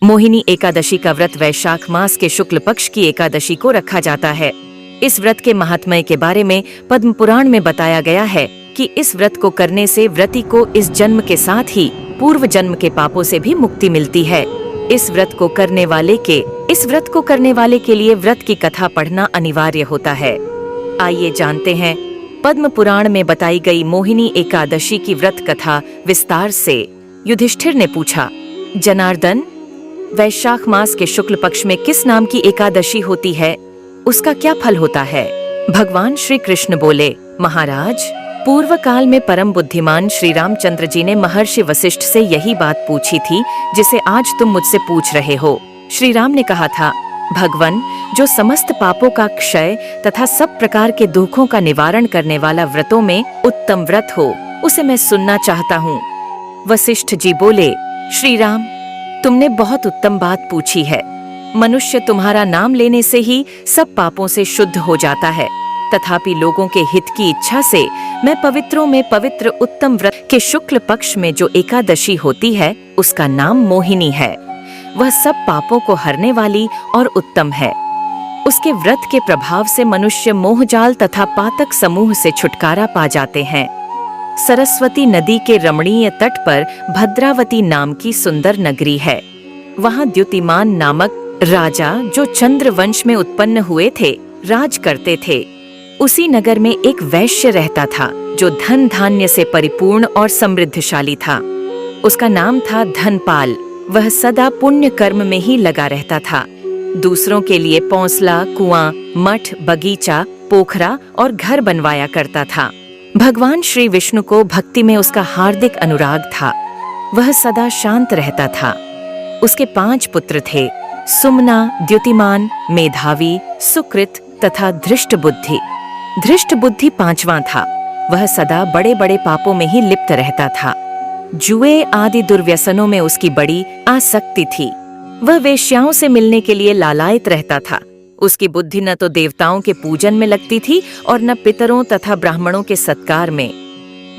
मोहिनी एकादशी का व्रत वैशाख मास के शुक्ल पक्ष की एकादशी को रखा जाता है। इस व्रत के महात्म्य के बारे में पद्म पुराण में बताया गया है कि इस व्रत को करने से व्रती को इस जन्म के साथ ही पूर्व जन्म के पापों से भी मुक्ति मिलती है। इस व्रत को करने वाले के लिए व्रत की कथा पढ़ना अनिवार्य होता है। आइए जानते हैं पद्म पुराण में बताई गई मोहिनी एकादशी की व्रत कथा विस्तार से। युधिष्ठिर ने पूछा, जनार्दन, वैशाख मास के शुक्ल पक्ष में किस नाम की एकादशी होती है? उसका क्या फल होता है? भगवान श्री कृष्ण बोले, महाराज, पूर्व काल में परम बुद्धिमान श्री रामचंद्र जी ने महर्षि वशिष्ठ से यही बात पूछी थी जिसे आज तुम मुझसे पूछ रहे हो। श्री राम ने कहा था, भगवन, जो समस्त पापों का क्षय तथा सब प्रकार के दुखों का निवारण करने वाला व्रतों में उत्तम व्रत हो, उसे मैं सुनना चाहता हूँ। वशिष्ठ जी बोले, श्री राम, तुमने बहुत उत्तम बात पूछी है। मनुष्य तुम्हारा नाम लेने से ही सब पापों से शुद्ध हो जाता है, तथापि लोगों के हित की इच्छा से मैं पवित्रों में पवित्र उत्तम व्रत के शुक्ल पक्ष में जो एकादशी होती है उसका नाम मोहिनी है। वह सब पापों को हरने वाली और उत्तम है। उसके व्रत के प्रभाव से मनुष्य मोहजाल तथा पातक समूह से छुटकारा पा जाते हैं। सरस्वती नदी के रमणीय तट पर भद्रावती नाम की सुंदर नगरी है। वहाँ द्युतिमान नामक राजा, जो चंद्र वंश में उत्पन्न हुए थे, राज करते थे। उसी नगर में एक वैश्य रहता था जो धन धान्य से परिपूर्ण और समृद्धशाली था। उसका नाम था धनपाल। वह सदा पुण्य कर्म में ही लगा रहता था। दूसरों के लिए पौंसला, कुआं, मठ, बगीचा, पोखरा और घर बनवाया करता था। भगवान श्री विष्णु को भक्ति में उसका हार्दिक अनुराग था। वह सदा शांत रहता था। उसके 5 पुत्र थे, सुमना, द्युतिमान, मेधावी, सुकृत तथा धृष्ट बुद्धि। धृष्ट बुद्धि 5वां था। वह सदा बड़े बड़े पापों में ही लिप्त रहता था। जुए आदि दुर्व्यसनों में उसकी बड़ी आसक्ति थी। वह वेश्याओं से मिलने के लिए लालायित रहता था। उसकी बुद्धि न तो देवताओं के पूजन में लगती थी और न पितरों तथा ब्राह्मणों के सत्कार में।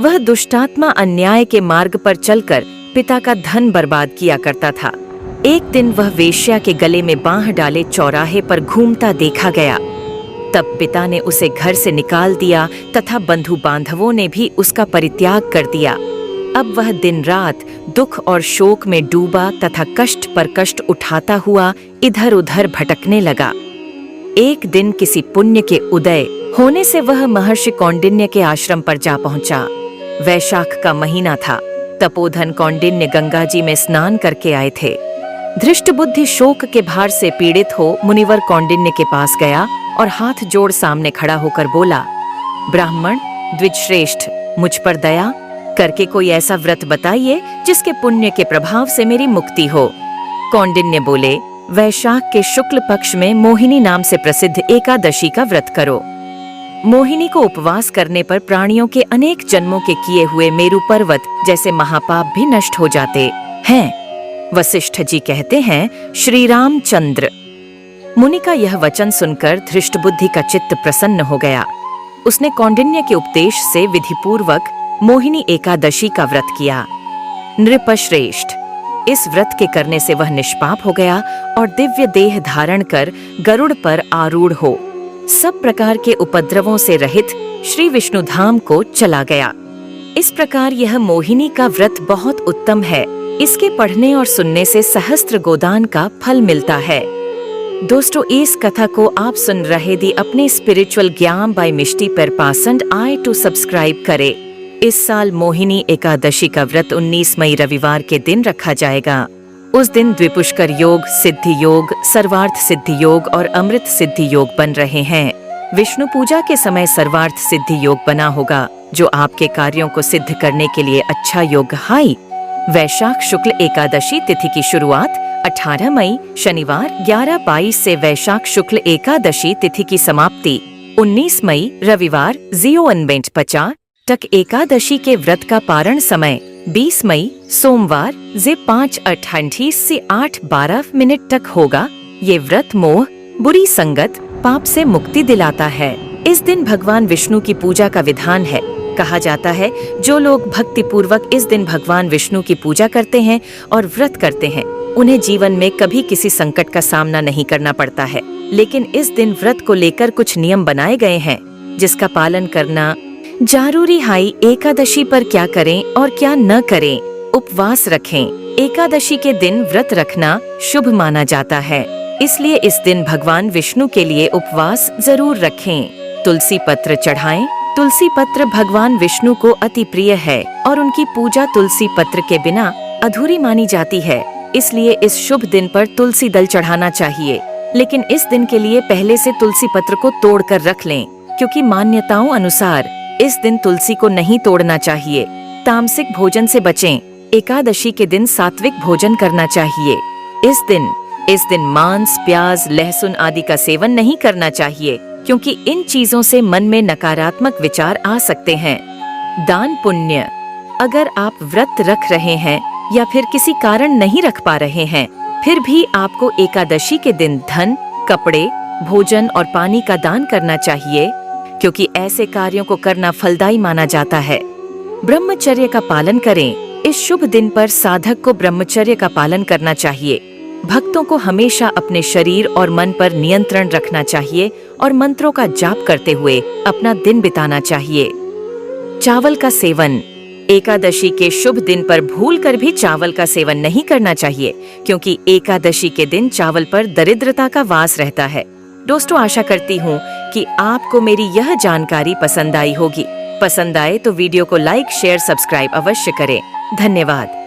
वह दुष्टात्मा अन्याय के मार्ग पर चलकर पिता का धन बर्बाद किया करता था। एक दिन वह वेश्या के गले में बांह डाले चौराहे पर घूमता देखा गया। तब पिता ने उसे घर से निकाल दिया तथा बंधु बांधवों ने भी उसका परित्याग कर दिया। अब वह दिन रात दुख और शोक में डूबा तथा कष्ट पर कष्ट उठाता हुआ इधर उधर भटकने लगा। एक दिन किसी पुण्य के उदय होने से वह महर्षि कौंडिन्य के आश्रम पर जा पहुंचा। वैशाख का महीना था। तपोधन कौंडिन्य गंगा जी में स्नान करके आए थे। धृष्ट बुद्धि शोक के भार से पीड़ित हो मुनिवर कौंडिन्य के पास गया और हाथ जोड़ सामने खड़ा होकर बोला, ब्राह्मण द्विजश्रेष्ठ, मुझ पर दया करके कोई ऐसा व्रत बताइए जिसके पुण्य के प्रभाव से मेरी मुक्ति हो। कौंडिन्य बोले, वैशाख के शुक्ल पक्ष में मोहिनी नाम से प्रसिद्ध एकादशी का व्रत करो। मोहिनी को उपवास करने पर प्राणियों के अनेक जन्मों के किए हुए मेरु पर्वत जैसे महापाप भी नष्ट हो जाते हैं। वशिष्ठ जी कहते हैं, श्री रामचंद्र। मुनि का यह वचन सुनकर धृष्ट बुद्धि का चित्त प्रसन्न हो गया। उसने कौंडिन्य के उपदेश से विधिपूर्वक मोहिनी एकादशी का व्रत किया। नृपश्रेष्ठ, इस व्रत के करने से वह निष्पाप हो गया और दिव्य देह धारण कर गरुड़ पर आरूढ़ हो सब प्रकार के उपद्रवों से रहित श्री विष्णु धाम को चला गया। इस प्रकार यह मोहिनी का व्रत बहुत उत्तम है। इसके पढ़ने और सुनने से सहस्त्र गोदान का फल मिलता है। दोस्तों, इस कथा को आप सुन रहे दी अपने स्पिरिचुअल ज्ञान बाय मिष्टी परपासंड आए टू सब्सक्राइब करे। इस साल मोहिनी एकादशी का व्रत 19 मई रविवार के दिन रखा जाएगा। उस दिन द्विपुष्कर योग, सिद्धि योग, सर्वार्थ सिद्धि योग और अमृत सिद्धि योग बन रहे हैं। विष्णु पूजा के समय सर्वार्थ सिद्धि योग बना होगा, जो आपके कार्यों को सिद्ध करने के लिए अच्छा योग है। वैशाख शुक्ल एकादशी तिथि की शुरुआत 18 मई शनिवार 11:22 से वैशाख शुक्ल एकादशी तिथि की समाप्ति 19 मई रविवार 0:50 तक। एकादशी के व्रत का पारण समय 20 मई सोमवार 5:28 से 8:12 तक होगा। ये व्रत मोह, बुरी संगत, पाप से मुक्ति दिलाता है। इस दिन भगवान विष्णु की पूजा का विधान है। कहा जाता है, जो लोग भक्ति पूर्वक इस दिन भगवान विष्णु की पूजा करते हैं और व्रत करते हैं, उन्हें जीवन में कभी किसी संकट का सामना नहीं करना पड़ता है। लेकिन इस दिन व्रत को लेकर कुछ नियम बनाए गए हैं जिसका पालन करना जरूरी है। एकादशी पर क्या करें और क्या न करें। उपवास रखें। एकादशी के दिन व्रत रखना शुभ माना जाता है, इसलिए इस दिन भगवान विष्णु के लिए उपवास जरूर रखें। तुलसी पत्र चढ़ाएं। तुलसी पत्र भगवान विष्णु को अति प्रिय है और उनकी पूजा तुलसी पत्र के बिना अधूरी मानी जाती है, इसलिए इस शुभ दिन पर तुलसी दल चढ़ाना चाहिए। लेकिन इस दिन के लिए पहले से तुलसी पत्र को तोड़कर रख लें, क्योंकि मान्यताओं अनुसार इस दिन तुलसी को नहीं तोड़ना चाहिए। तामसिक भोजन से बचें। एकादशी के दिन सात्विक भोजन करना चाहिए। इस दिन मांस, प्याज, लहसुन आदि का सेवन नहीं करना चाहिए, क्योंकि इन चीजों से मन में नकारात्मक विचार आ सकते हैं। दान पुण्य। अगर आप व्रत रख रहे हैं या फिर किसी कारण नहीं रख पा रहे हैं, फिर भी आपको एकादशी के दिन धन, कपड़े, भोजन और पानी का दान करना चाहिए, क्योंकि ऐसे कार्यों को करना फलदायी माना जाता है। ब्रह्मचर्य का पालन करें। इस शुभ दिन पर साधक को ब्रह्मचर्य का पालन करना चाहिए। भक्तों को हमेशा अपने शरीर और मन पर नियंत्रण रखना चाहिए और मंत्रों का जाप करते हुए अपना दिन बिताना चाहिए। चावल का सेवन। एकादशी के शुभ दिन पर भूलकर भी चावल का सेवन नहीं करना चाहिए, क्योंकि एकादशी के दिन चावल पर दरिद्रता का वास रहता है। दोस्तों, आशा करती हूँ कि आपको मेरी यह जानकारी पसंद आई होगी। पसंद आए तो वीडियो को लाइक, शेयर, सब्सक्राइब अवश्य करें। धन्यवाद।